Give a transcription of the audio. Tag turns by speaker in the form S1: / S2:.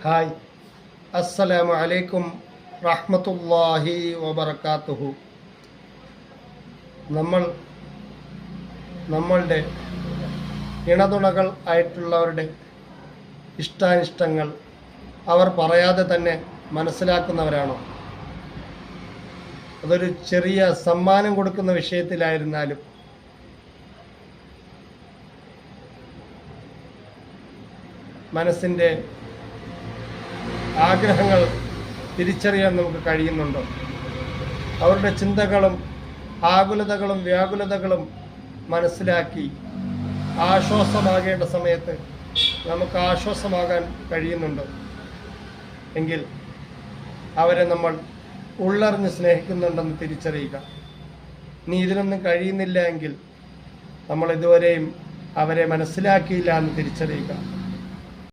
S1: Hi, അസ്സലാമു അലൈക്കും റഹ്മത്തുള്ളാഹി വബറകാതുഹു. നമ്മളുടെ ഇണതുണകൾ ആയിട്ടുള്ളവരുടെ ഇഷ്ടാനിഷ്ടങ്ങൾ അവർ പറയാതെ തന്നെ മനസ്സിലാക്കുന്നവരാണോ? അതൊരു ചെറിയ സമ്മാനം കൊടുക്കുന്ന വിഷയത്തിലായിരുന്നാലും മനസ്സിൻ്റെ ആഗ്രഹങ്ങൾ തിരിച്ചറിയാൻ നമുക്ക് കഴിയുന്നുണ്ടോ? അവരുടെ ചിന്തകളും ആകുലതകളും വ്യാകുലതകളും മനസ്സിലാക്കി ആശ്വാസമാകേണ്ട സമയത്ത് നമുക്ക് ആശ്വാസമാകാൻ കഴിയുന്നുണ്ടോ? എങ്കിൽ അവരെ നമ്മൾ ഉള്ളറിഞ്ഞ് സ്നേഹിക്കുന്നുണ്ടെന്ന് തിരിച്ചറിയുക. ഇനി ഇതിനൊന്നും കഴിയുന്നില്ല എങ്കിൽ നമ്മൾ ഇതുവരെയും അവരെ മനസ്സിലാക്കിയില്ല എന്ന് തിരിച്ചറിയുക.